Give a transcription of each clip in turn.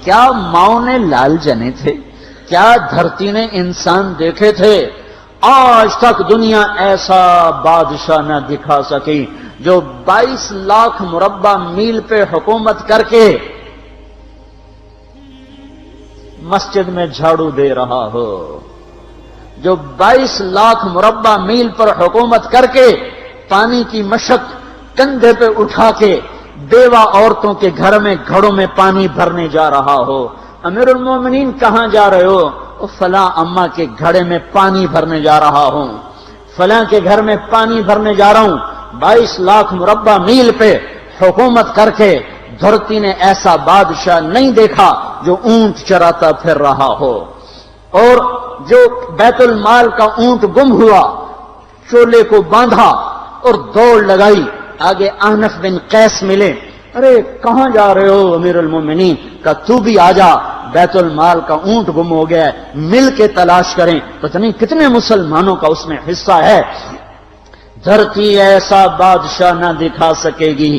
کیا ماؤں نے لال جنے تھے؟ کیا دھرتی نے انسان دیکھے تھے؟ آج تک دنیا ایسا بادشاہ نہ دکھا سکی جو 22 لاکھ مربع میل پہ حکومت کر کے مسجد میں جھاڑو دے رہا ہو، جو 22 لاکھ مربع میل پر حکومت کر کے پانی کی مشق کندھے پہ اٹھا کے بیوہ عورتوں کے گھر میں گھڑوں میں پانی بھرنے جا رہا ہو۔ امیر المومنین کہاں جا رہے ہو؟ فلاں اماں کے گھڑے میں پانی بھرنے جا رہا ہوں، فلاں کے گھر میں پانی بھرنے جا رہا ہوں۔ 22 لاکھ مربع میل پہ حکومت کر کے دھرتی نے ایسا بادشاہ نہیں دیکھا جو اونٹ چراتا پھر رہا ہو، اور جو بیت المال کا اونٹ گم ہوا، چولے کو باندھا اور دوڑ لگائی، آگے احنف بن قیس ملے، ارے کہاں جا رہے ہو امیر المومنین؟ کہ تو بھی آجا، بیت المال کا اونٹ گم ہو گیا ہے، مل کے تلاش کریں۔ پتہ نہیں کتنے مسلمانوں کا اس میں حصہ ہے۔ دھرتی ایسا بادشاہ نہ دکھا سکے گی،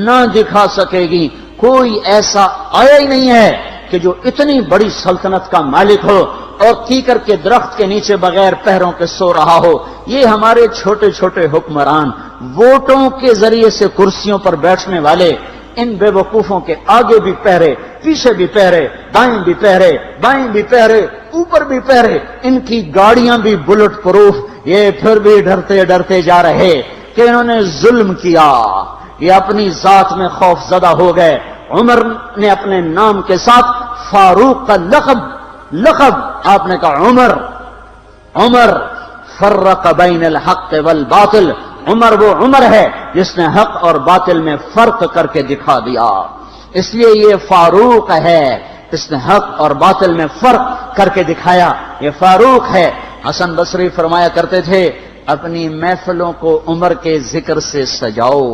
نہ دکھا سکے گی، کوئی ایسا آیا ہی نہیں ہے کہ جو اتنی بڑی سلطنت کا مالک ہو اور کیکر کے درخت کے نیچے بغیر پہروں کے سو رہا ہو۔ یہ ہمارے چھوٹے چھوٹے حکمران، ووٹوں کے ذریعے سے کرسیوں پر بیٹھنے والے، ان بے وقوفوں کے آگے بھی پہرے، پیچھے بھی پہرے، دائیں بھی پہرے، بائیں بھی پہرے، اوپر بھی پہرے، ان کی گاڑیاں بھی بلٹ پروف، یہ پھر بھی ڈرتے ڈرتے جا رہے کہ انہوں نے ظلم کیا، یہ اپنی ذات میں خوف زدہ ہو گئے۔ عمر نے اپنے نام کے ساتھ فاروق کا لقب آپ نے کہا عمر فرق بین الحق والباطل، عمر وہ عمر ہے جس نے حق اور باطل میں فرق کر کے دکھا دیا، اس لیے یہ فاروق ہے، اس نے حق اور باطل میں فرق کر کے دکھایا، یہ فاروق ہے۔ حسن بصری فرمایا کرتے تھے اپنی محفلوں کو عمر کے ذکر سے سجاؤ۔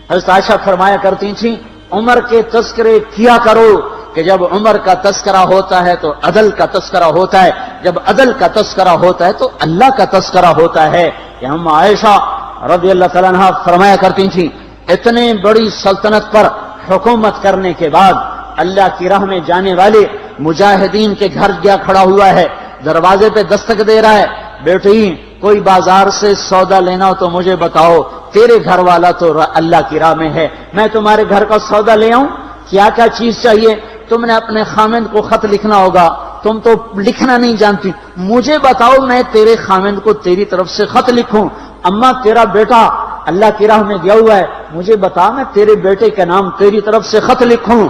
حضرت عائشہ فرمایا کرتی تھیں عمر کے تذکرے کیا کرو کہ جب عمر کا تذکرہ ہوتا ہے تو عدل کا تذکرہ ہوتا ہے، جب عدل کا تذکرہ ہوتا ہے تو اللہ کا تذکرہ ہوتا ہے۔ کہ ہم عائشہ رضی اللہ تعالیٰ عنہا فرمایا کرتی تھیں اتنے بڑی سلطنت پر حکومت کرنے کے بعد اللہ کی راہ میں جانے والے مجاہدین کے گھر گیا کھڑا ہوا ہے، دروازے پہ دستک دے رہا ہے، بیٹی کوئی بازار سے سودا لینا ہو تو مجھے بتاؤ، تیرے گھر والا تو اللہ کی راہ میں ہے، میں تمہارے گھر کا سودا لے آؤں، کیا کیا چیز چاہیے؟ تم نے اپنے خامند کو خط لکھنا ہوگا، تم تو لکھنا نہیں جانتی، مجھے بتاؤ میں تیرے خامند کو تیری طرف سے خط لکھوں۔ اماں تیرا بیٹا اللہ کی راہ میں گیا ہوا ہے، مجھے بتا میں تیرے بیٹے کے نام تیری طرف سے خط لکھوں۔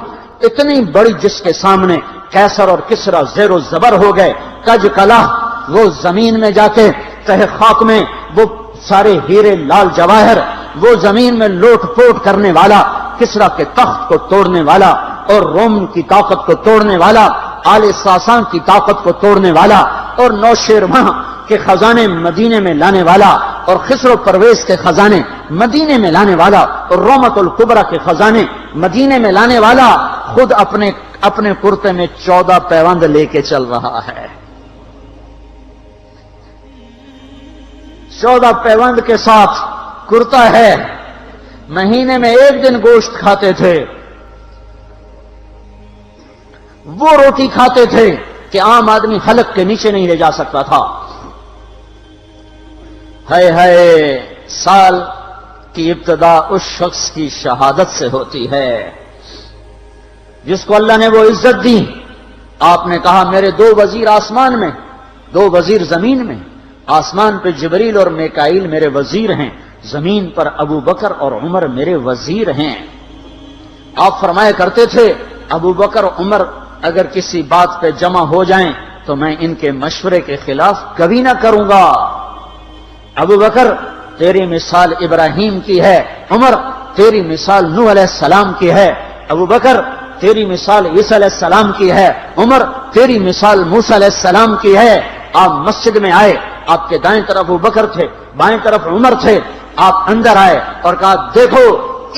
اتنی بڑی جس کے سامنے قیصر اور کسرا زیر و زبر ہو گئے، کج کلا، وہ زمین میں جا کے تہ خاک میں وہ سارے ہیرے لال جواہر، وہ زمین میں لوٹ پوٹ کرنے والا، کسرا کے تخت کو توڑنے والا اور روم کی طاقت کو توڑنے والا، آل ساسان کی طاقت کو توڑنے والا اور نوشیروان کے خزانے مدینے میں لانے والا اور خسرو پرویز کے خزانے مدینے میں لانے والا اور رومت الکبرا کے خزانے مدینے میں لانے والا خود اپنے کرتے میں 14 پیوند لے کے چل رہا ہے۔ 14 پیوند کے ساتھ کرتا ہے، مہینے میں 1 دن گوشت کھاتے تھے، وہ روٹی کھاتے تھے کہ عام آدمی حلق کے نیچے نہیں لے جا سکتا تھا۔ ہے سال کی ابتدا اس شخص کی شہادت سے ہوتی ہے جس کو اللہ نے وہ عزت دی۔ آپ نے کہا میرے 2 وزیر آسمان میں، 2 وزیر زمین میں، آسمان پہ جبریل اور میکائیل میرے وزیر ہیں، زمین پر ابو بکر اور عمر میرے وزیر ہیں۔ آپ فرمایا کرتے تھے ابو بکر عمر اگر کسی بات پہ جمع ہو جائیں تو میں ان کے مشورے کے خلاف کبھی نہ کروں گا۔ ابو بکر تیری مثال ابراہیم کی ہے، عمر تیری مثال نوح علیہ السلام کی ہے، ابو بکر تیری مثال عیسیٰ علیہ السلام کی ہے، عمر تیری مثال موسیٰ علیہ السلام کی ہے۔ آپ مسجد میں آئے، آپ کے دائیں طرف ابو بکر تھے، بائیں طرف عمر تھے، آپ اندر آئے اور کہا دیکھو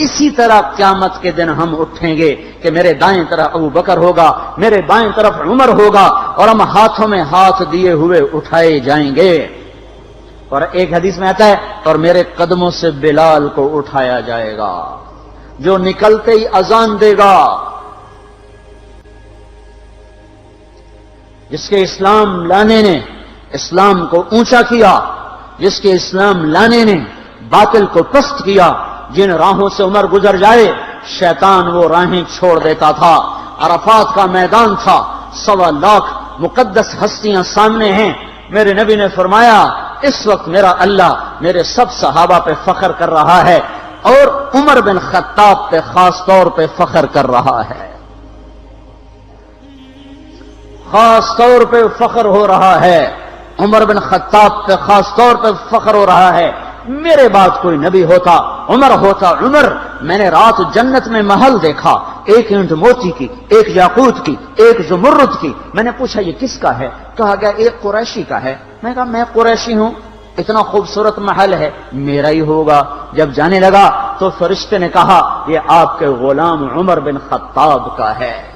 اسی طرح قیامت کے دن ہم اٹھیں گے کہ میرے دائیں طرف ابو بکر ہوگا، میرے بائیں طرف عمر ہوگا اور ہم ہاتھوں میں ہاتھ دیے ہوئے اٹھائے جائیں گے۔ اور ایک حدیث میں آتا ہے اور میرے قدموں سے بلال کو اٹھایا جائے گا جو نکلتے ہی اذان دے گا، جس کے اسلام لانے نے اسلام کو اونچا کیا، جس کے اسلام لانے نے باطل کو پست کیا، جن راہوں سے عمر گزر جائے شیطان وہ راہیں چھوڑ دیتا تھا۔ عرفات کا میدان تھا، 1.25 لاکھ مقدس ہستیاں سامنے ہیں۔ میرے نبی نے فرمایا اس وقت میرا اللہ میرے سب صحابہ پہ فخر کر رہا ہے اور عمر بن خطاب پہ خاص طور پہ فخر کر رہا ہے، خاص طور پہ فخر ہو رہا ہے، عمر بن خطاب پہ خاص طور پہ فخر ہو رہا ہے۔ میرے بعد کوئی نبی ہوتا عمر ہوتا۔ عمر، میں نے رات جنت میں محل دیکھا، ایک اینٹ موتی کی، ایک یاقوت کی، ایک زمرد کی۔ میں نے پوچھا یہ کس کا ہے؟ کہا گیا ایک قریشی کا ہے۔ میں نے کہا میں قریشی ہوں، اتنا خوبصورت محل ہے، میرا ہی ہوگا۔ جب جانے لگا تو فرشتے نے کہا یہ آپ کے غلام عمر بن خطاب کا ہے۔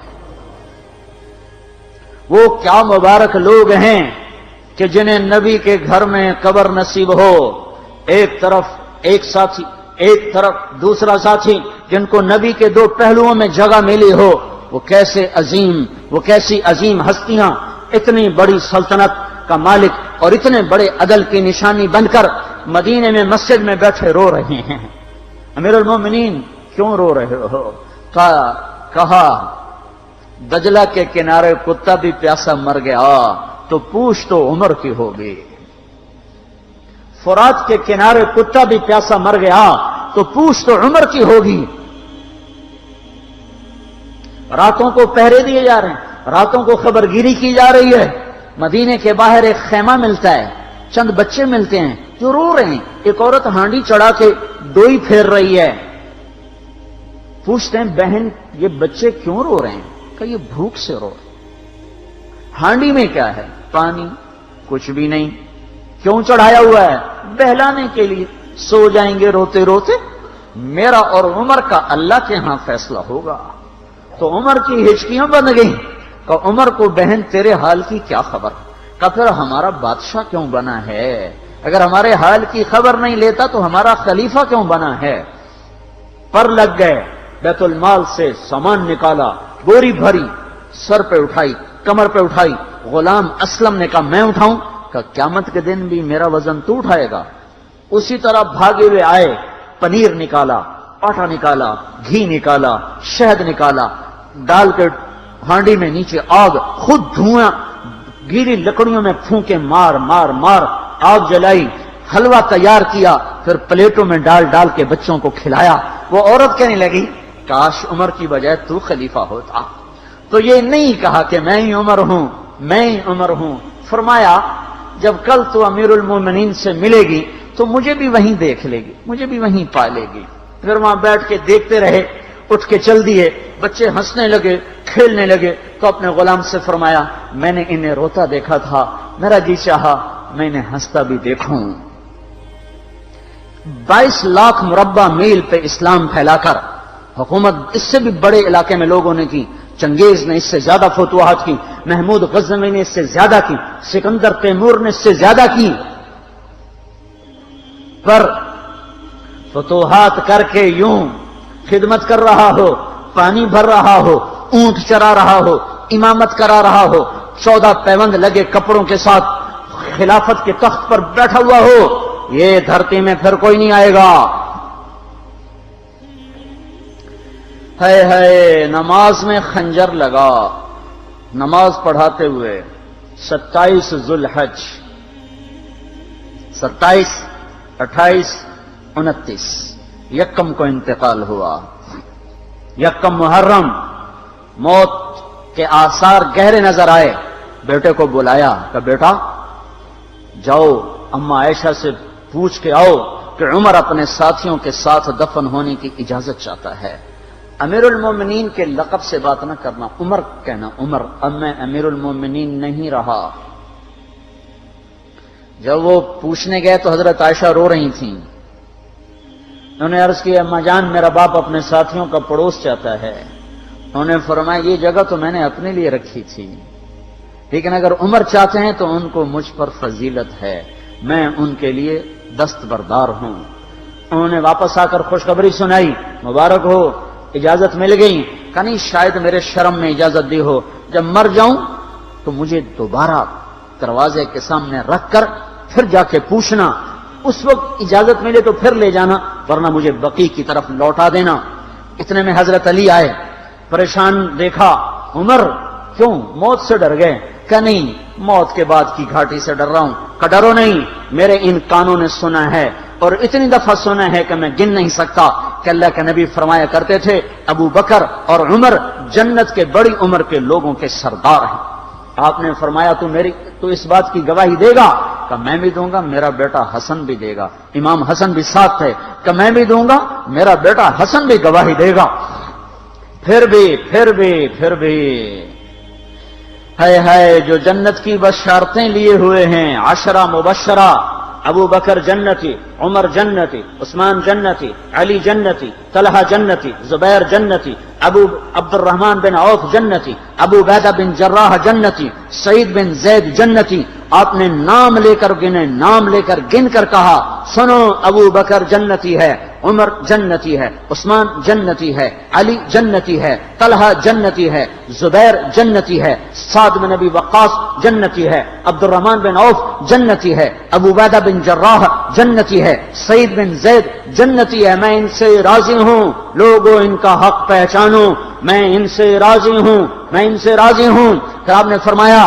وہ کیا مبارک لوگ ہیں کہ جنہیں نبی کے گھر میں قبر نصیب ہو، ایک طرف ایک ساتھی، ایک طرف دوسرا ساتھی، جن کو نبی کے دو پہلوؤں میں جگہ ملی ہو۔ وہ کیسی عظیم ہستیاں، اتنی بڑی سلطنت کا مالک اور اتنے بڑے عدل کی نشانی بن کر مدینے میں مسجد میں بیٹھے رو رہے ہیں۔ امیر المومنین کیوں رو رہے ہو؟ کہا دجلہ کے کنارے کتا بھی پیاسا مر گیا تو پوچھ تو عمر کی ہوگی، فرات کے کنارے کتا بھی پیاسا مر گیا تو پوچھ تو عمر کی ہوگی۔ راتوں کو پہرے دیے جا رہے ہیں، راتوں کو خبرگیری کی جا رہی ہے۔ مدینے کے باہر ایک خیمہ ملتا ہے، چند بچے ملتے ہیں جو رو رہے ہیں۔ ایک عورت ہانڈی چڑھا کے ڈوئی پھیر رہی ہے۔ پوچھتے ہیں بہن یہ بچے کیوں رو رہے ہیں؟ کہ یہ بھوک سے رو رہے ہیں۔ ہانڈی میں کیا ہے؟ پانی، کچھ بھی نہیں۔ کیوں چڑھایا ہوا ہے؟ بہلانے کے لیے، سو جائیں گے روتے روتے۔ میرا اور عمر کا اللہ کے ہاں فیصلہ ہوگا۔ تو عمر کی ہچکیاں بن گئیں کہ عمر کو بہن تیرے حال کی کیا خبر؟ کہ پھر ہمارا بادشاہ کیوں بنا ہے؟ اگر ہمارے حال کی خبر نہیں لیتا تو ہمارا خلیفہ کیوں بنا ہے؟ پر لگ گئے، بیت المال سے سامان نکالا، بوری بھری، سر پہ اٹھائی، کمر پہ اٹھائی۔ غلام اسلم نے کہا میں اٹھاؤں؟ کہ قیامت کے دن بھی میرا وزن تو اٹھائے گا۔ اسی طرح بھاگے ہوئے آئے، پنیر نکالا، آٹا نکالا، گھی نکالا، شہد نکالا، ڈال کے ہانڈی میں نیچے آگ، خود دھواں، گیلی لکڑیوں میں پھونکے مار مار مار آگ جلائی، حلوہ تیار کیا، پھر پلیٹوں میں ڈال ڈال کے بچوں کو کھلایا۔ وہ عورت کہنے لگی کاش عمر کی بجائے تو خلیفہ ہوتا۔ تو یہ نہیں کہا کہ میں ہی عمر ہوں، میں ہی عمر ہوں۔ فرمایا جب کل تو امیر المومنین سے ملے گی تو مجھے بھی وہیں دیکھ لے گی، مجھے بھی وہیں پا لے گی۔ پھر وہاں بیٹھ کے دیکھتے رہے، اٹھ کے چل دیے۔ بچے ہنسنے لگے، کھیلنے لگے تو اپنے غلام سے فرمایا میں نے انہیں روتا دیکھا تھا، میرا جی چاہا میں انہیں ہنستا بھی دیکھوں۔ 22 لاکھ مربع میل پہ اسلام پھیلا کر حکومت اس سے بھی بڑے علاقے میں لوگوں نے کی۔ چنگیز نے اس سے زیادہ فتوحات کی، محمود غزنوی نے اس سے زیادہ کی، سکندر تیمور نے اس سے زیادہ کی۔ پر فتوحات کر کے یوں خدمت کر رہا ہو، پانی بھر رہا ہو، اونٹ چرا رہا ہو، امامت کرا رہا ہو، 14 پیوند لگے کپڑوں کے ساتھ خلافت کے تخت پر بیٹھا ہوا ہو، یہ دھرتی میں پھر کوئی نہیں آئے گا۔ ہے نماز میں خنجر لگا، نماز پڑھاتے ہوئے 27 ذوالحج، 27، 28، 29 یکم کو انتقال ہوا۔ یکم محرم موت کے آثار گہرے نظر آئے۔ بیٹے کو بلایا کہ بیٹا جاؤ اما عائشہ سے پوچھ کے آؤ کہ عمر اپنے ساتھیوں کے ساتھ دفن ہونے کی اجازت چاہتا ہے۔ امیر المومنین کے لقب سے بات نہ کرنا، عمر کہنا، عمر اب میں امیر المومنین نہیں رہا۔ جب وہ پوچھنے گئے تو حضرت عائشہ رو رہی تھیں۔ انہوں نے عرض کیا اما جان میرا باپ اپنے ساتھیوں کا پڑوس چاہتا ہے۔ انہوں نے فرمایا یہ جگہ تو میں نے اپنے لیے رکھی تھی، لیکن اگر عمر چاہتے ہیں تو ان کو مجھ پر فضیلت ہے، میں ان کے لیے دستبردار ہوں۔ انہوں نے واپس آ کر خوشخبری سنائی، مبارک ہو اجازت مل گئی۔ کہ نہیں شاید میرے شرم میں اجازت دی ہو، جب مر جاؤں تو مجھے دوبارہ دروازے کے سامنے رکھ کر پھر جا کے پوچھنا، اس وقت اجازت ملے تو پھر لے جانا، ورنہ مجھے بقیع کی طرف لوٹا دینا۔ اتنے میں حضرت علی آئے، پریشان دیکھا، عمر کیوں موت سے ڈر گئے؟ کہ نہیں، موت کے بعد کی گھاٹی سے ڈر رہا ہوں۔ کہ ڈرو نہیں، میرے ان کانوں نے سنا ہے اور اتنی دفعہ سنا ہے کہ میں گن نہیں سکتا کہ اللہ کے نبی فرمایا کرتے تھے ابو بکر اور عمر جنت کے بڑی عمر کے لوگوں کے سردار ہیں۔ آپ نے فرمایا تو اس بات کی گواہی دے گا؟ کہ میں بھی دوں گا، میرا بیٹا حسن بھی دے گا۔ امام حسن بھی ساتھ تھے۔ کہ میں بھی دوں گا، میرا بیٹا حسن بھی گواہی دے گا۔ پھر بھی ہے جو جنت کی بشارتیں لیے ہوئے ہیں، 10 مبشرہ، ابو بکر جنتی، عمر جنتی، عثمان جنتی، علی جنتی، طلحہ جنتی، زبیر جنتی، ابو عبد الرحمن بن عوف جنتی، ابو عبیدہ بن جراح جنتی، سعید بن زید جنتی۔ آپ نے نام لے کر گنے، نام لے کر گن کر کہا، سنو ابو بکر جنتی ہے، عمر جنتی ہے، عثمان جنتی ہے، علی جنتی ہے، طلحہ جنتی ہے، زبیر جنتی ہے، سعد بن ابی وقاص جنتی ہے، عبد الرحمن بن عوف جنتی ہے، ابو عبیدہ بن جراح جنتی ہے، سعید بن زید جنتی ہے۔ میں ان سے راضی ہوں، لوگوں ان کا حق پہچانو، میں ان سے راضی ہوں، میں ان سے راضی ہوں۔ پھر آپ نے فرمایا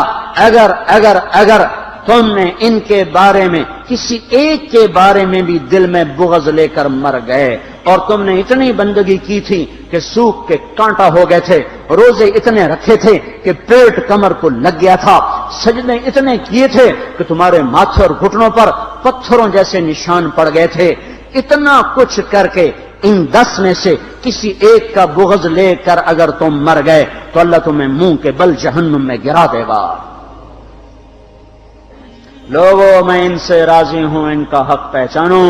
اگر تم نے ان کے بارے میں کسی ایک کے بارے میں بھی دل میں بغض لے کر مر گئے، اور تم نے اتنی بندگی کی تھی کہ سوکھ کے کانٹا ہو گئے تھے، روزے اتنے رکھے تھے کہ پیٹ کمر کو لگ گیا تھا، سجدے اتنے کیے تھے کہ تمہارے ماتھے اور گھٹنوں پر پتھروں جیسے نشان پڑ گئے تھے، اتنا کچھ کر کے ان 10 میں سے کسی ایک کا بغض لے کر اگر تم مر گئے تو اللہ تمہیں منہ کے بل جہنم میں گرا دے گا۔ لوگوں میں ان سے راضی ہوں، ان کا حق پہچانو،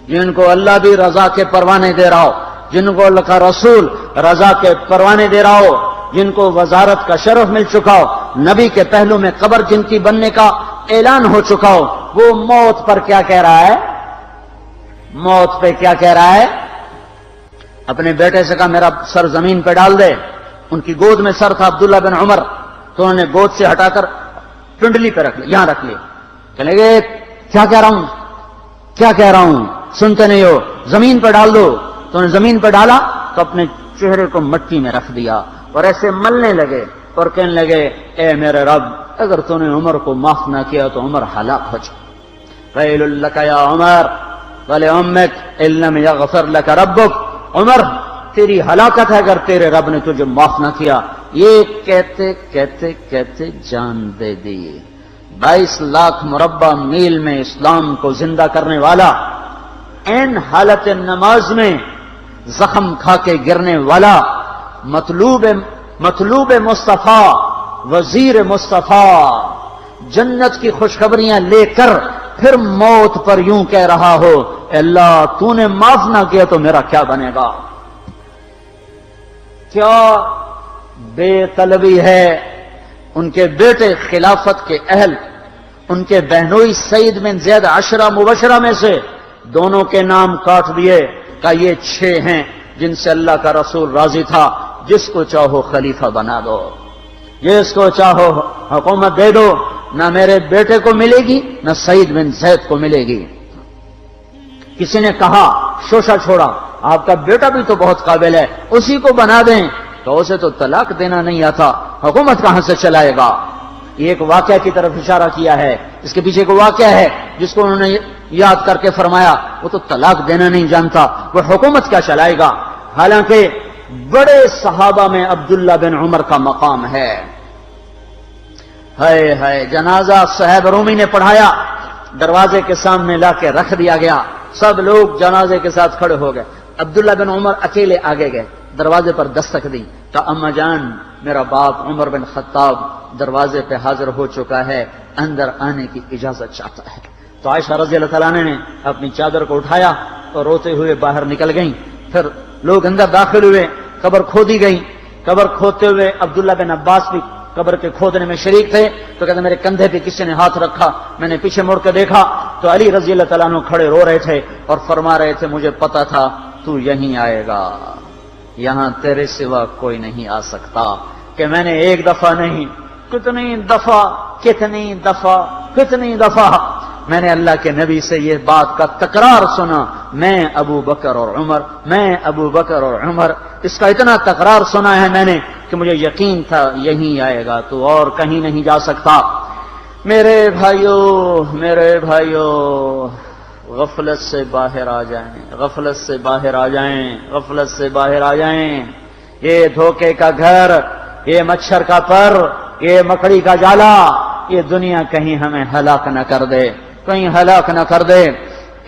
جن کو اللہ بھی رضا کے پروانے دے رہا ہو، جن کو اللہ کا رسول رضا کے پروانے دے رہا ہو، جن کو وزارت کا شرف مل چکا ہو، نبی کے پہلو میں قبر جن کی بننے کا اعلان ہو چکا ہو، وہ موت پر کیا کہہ رہا ہے؟ موت پہ کیا کہہ رہا ہے؟ اپنے بیٹے سے کہا میرا سر زمین پہ ڈال دے۔ ان کی گود میں سر تھا عبداللہ بن عمر، تو انہوں نے گود سے ہٹا کر پنڈلی پہ رکھ لیا، یہاں رکھ لیا۔ چلے گئے، کیا کہہ رہا ہوں سنتے نہیں ہو، زمین پہ ڈال دو۔ تو انہوں نے زمین پہ ڈالا تو اپنے چہرے کو مٹی میں رکھ دیا اور ایسے ملنے لگے اور کہنے لگے، اے میرے رب، اگر تو نے عمر کو معاف نہ کیا تو عمر ہلاک ہو جائے۔ ویل لک یا عمر ولامک ان لم یغفر لک ربک، عمر تیری ہلاکت ہے اگر تیرے رب نے تجھے معاف نہ کیا۔ یہ کہتے کہتے کہتے جان دے دی۔ 22 لاکھ مربع میل میں اسلام کو زندہ کرنے والا، این حالت نماز میں زخم کھا کے گرنے والا، مطلوب مصطفیٰ، وزیر مصطفیٰ، جنت کی خوشخبریاں لے کر پھر موت پر یوں کہہ رہا ہو، اللہ تو نے معاف نہ کیا تو میرا کیا بنے گا؟ کیا بے طلبی ہے۔ ان کے بیٹے خلافت کے اہل، ان کے بہنوئی سعید بن زید 10 مبشرہ میں سے دونوں کے نام کاٹ دیے، کہ یہ 6 ہیں جن سے اللہ کا رسول راضی تھا، جس کو چاہو خلیفہ بنا دو، جس کو چاہو حکومت دے دو، نہ میرے بیٹے کو ملے گی نہ سعید بن زید کو ملے گی۔ کسی نے کہا شوشہ چھوڑا، آپ کا بیٹا بھی تو بہت قابل ہے، اسی کو بنا دیں۔ تو اسے تو طلاق دینا نہیں آتا، حکومت کہاں سے چلائے گا؟ یہ ایک واقعہ کی طرف اشارہ کیا ہے، اس کے پیچھے ایک واقعہ ہے جس کو انہوں نے یاد کر کے فرمایا، وہ تو طلاق دینا نہیں جانتا، وہ حکومت کیا چلائے گا؟ حالانکہ بڑے صحابہ میں عبداللہ بن عمر کا مقام ہے۔ ہے جنازہ صہیب رومی نے پڑھایا، دروازے کے سامنے لا کے رکھ دیا گیا، سب لوگ جنازے کے ساتھ کھڑے ہو گئے، عبداللہ بن عمر اکیلے آگے گئے، دروازے پر دستک دی تو اما جان میرا باپ عمر بن خطاب دروازے پہ حاضر ہو چکا ہے، اندر آنے کی اجازت چاہتا ہے۔ تو عائشہ رضی اللہ تعالیٰ نے اپنی چادر کو اٹھایا اور روتے ہوئے باہر نکل گئیں۔ پھر لوگ اندر داخل ہوئے، قبر کھودی گئی، قبر کھودتے ہوئے عبداللہ بن عباس بھی قبر کے کھودنے میں شریک تھے، تو کہتے میرے کندھے پہ کسی نے ہاتھ رکھا، میں نے پیچھے مڑ کے دیکھا تو علی رضی اللہ تعالیٰ عنہ کھڑے رو رہے تھے اور فرما رہے تھے مجھے پتا تھا تو یہیں آئے گا، یہاں تیرے سوا کوئی نہیں آ سکتا، کہ میں نے ایک دفعہ نہیں کتنی دفعہ میں نے اللہ کے نبی سے یہ بات کا تکرار سنا، میں ابو بکر اور عمر، اس کا اتنا تکرار سنا ہے میں نے کہ مجھے یقین تھا یہیں آئے گا، تو اور کہیں نہیں جا سکتا۔ میرے بھائیوں، غفلت سے باہر آ جائیں، یہ دھوکے کا گھر، یہ مچھر کا پر، یہ مکڑی کا جالا، یہ دنیا کہیں ہمیں ہلاک نہ کر دے۔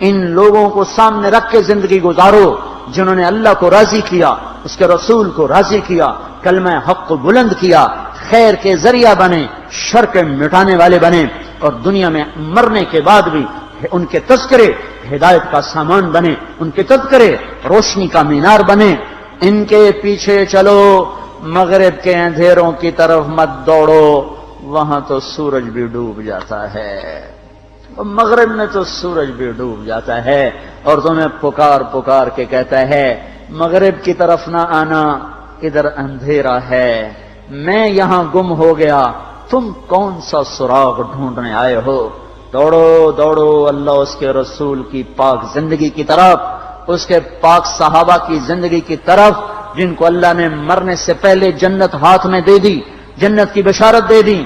ان لوگوں کو سامنے رکھ کے زندگی گزارو جنہوں نے اللہ کو راضی کیا، اس کے رسول کو راضی کیا، کلمہ حق کو بلند کیا، خیر کے ذریعہ بنے، شر کے مٹانے والے بنے، اور دنیا میں مرنے کے بعد بھی ان کے تذکرے ہدایت کا سامان بنے، ان کے تذکرے روشنی کا مینار بنے۔ ان کے پیچھے چلو، مغرب کے اندھیروں کی طرف مت دوڑو، وہاں تو سورج بھی ڈوب جاتا ہے، مغرب میں تو سورج بھی ڈوب جاتا ہے، اور تمہیں پکار کے کہتا ہے مغرب کی طرف نہ آنا، ادھر اندھیرا ہے، میں یہاں گم ہو گیا، تم کون سا سراغ ڈھونڈنے آئے ہو؟ دوڑو اللہ اس کے رسول کی پاک زندگی کی طرف، اس کے پاک صحابہ کی زندگی کی طرف، جن کو اللہ نے مرنے سے پہلے جنت ہاتھ میں دے دی، جنت کی بشارت دے دی۔